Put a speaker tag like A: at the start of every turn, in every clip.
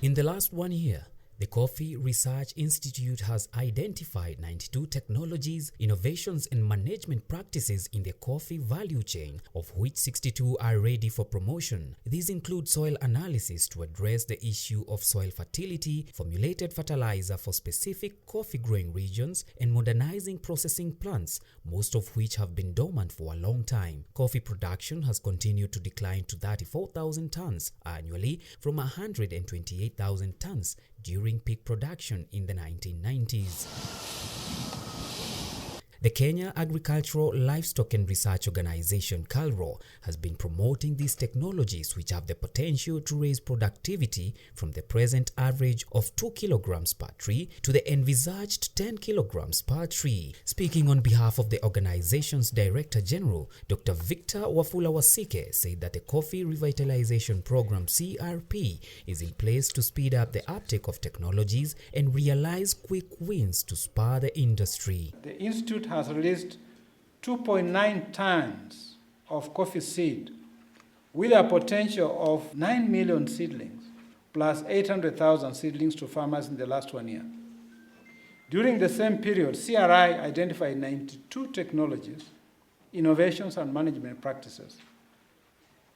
A: In the last 1 year, the Coffee Research Institute has identified 92 technologies, innovations and management practices in the coffee value chain, of which 62 are ready for promotion. These include soil analysis to address the issue of soil fertility, formulated fertilizer for specific coffee growing regions, and modernizing processing plants, most of which have been dormant for a long time. Coffee production has continued to decline to 34,000 tons annually from 128,000 tons during peak production in the 1990s. The Kenya Agricultural Livestock and Research Organization, KALRO, has been promoting these technologies which have the potential to raise productivity from the present average of 2 kilograms per tree to the envisaged 10 kilograms per tree. Speaking on behalf of the organization's Director General, Dr. Victor Wafula Wasike said that the Coffee Revitalization Program (CRP) is in place to speed up the uptake of technologies and realize quick wins to spur the industry.
B: The Institute has released 2.9 tons of coffee seed with a potential of 9 million seedlings plus 800,000 seedlings to farmers in the last 1 year. During the same period, CRI identified 92 technologies, innovations and management practices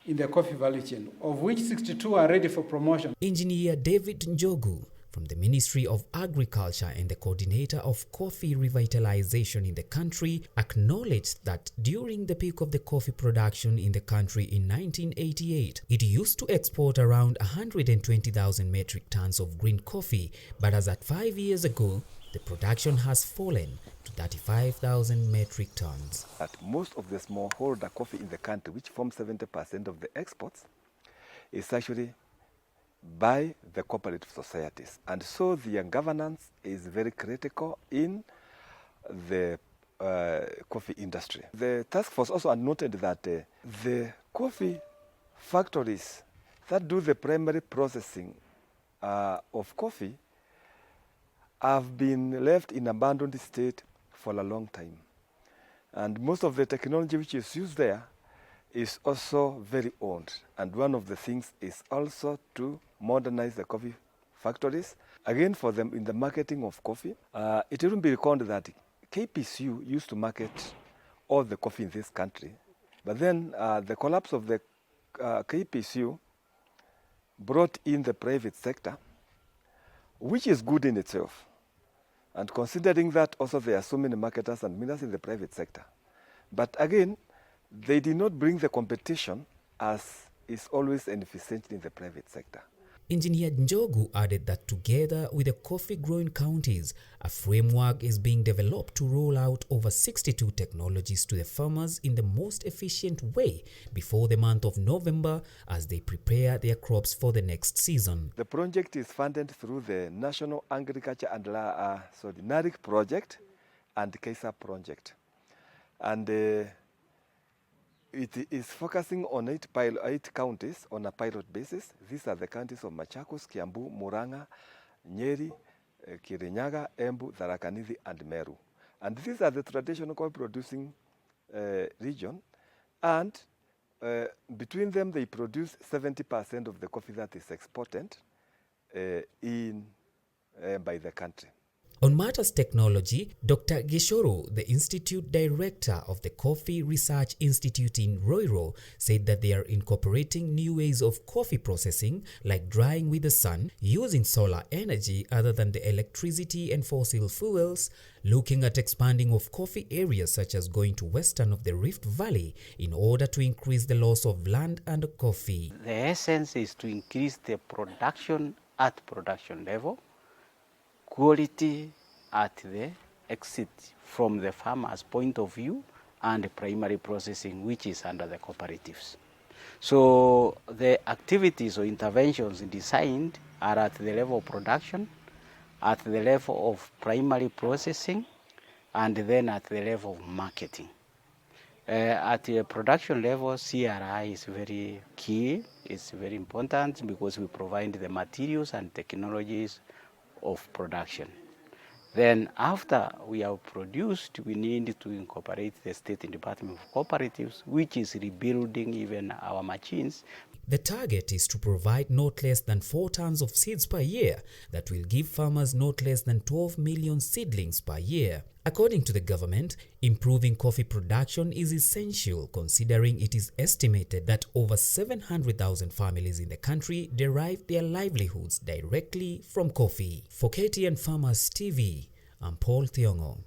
B: in the coffee value chain, of which 62 are ready for promotion.
A: Engineer David Njogu from the Ministry of Agriculture and the coordinator of coffee revitalization in the country acknowledged that during the peak of the coffee production in the country in 1988, it used to export around 120,000 metric tons of green coffee, but as at 5 years ago, the production has fallen to 35,000 metric tons.
C: At most of the smallholder coffee in the country, which forms 70% of the exports, is actually by the cooperative societies, and so their governance is very critical in the coffee industry. The task force also noted that the coffee factories that do the primary processing of coffee have been left in abandoned state for a long time, and most of the technology which is used there is also very old, and one of the things is also to modernize the coffee factories. Again, for them in the marketing of coffee, it will be recalled that KPCU used to market all the coffee in this country, but then the collapse of the KPCU brought in the private sector, which is good in itself, and considering that also there are so many marketers and millers in the private sector. But again, they did not bring the competition as is always envisaged in the private sector.
A: Engineer Njogu added that together with the coffee-growing counties, a framework is being developed to roll out over 62 technologies to the farmers in the most efficient way before the month of November as they prepare their crops for the next season.
C: The project is funded through the National Agriculture and NARIC project and KESA project. And it is focusing on 8 counties on a pilot basis. These are the counties of Machakos, Kiambu, Murang'a, Nyeri, Kirinyaga, Embu, Tharaka Nithi, and Meru. And these are the traditional coffee producing region. And between them, they produce 70% of the coffee that is exported by the country.
A: On matters technology, Dr. Gishoro, the Institute Director of the Coffee Research Institute in Roiro, said that they are incorporating new ways of coffee processing like drying with the sun, using solar energy other than the electricity and fossil fuels, looking at expanding of coffee areas such as going to western of the Rift Valley in order to increase the loss of land and coffee.
D: The essence is to increase the production at production level, quality at the exit from the farmer's point of view, and primary processing, which is under the cooperatives. So the activities or interventions designed are at the level of production, at the level of primary processing, and then at the level of marketing. At the production level, CRI is very key, it's very important because we provide the materials and technologies of production. Then after we have produced, we need to incorporate the State Department of Cooperatives, which is rebuilding even our machines.
A: The target is to provide not less than 4 tons of seeds per year that will give farmers not less than 12 million seedlings per year. According to the government, improving coffee production is essential considering it is estimated that over 700,000 families in the country derive their livelihoods directly from coffee. For KTN Farmers TV, I'm Paul Thiongo.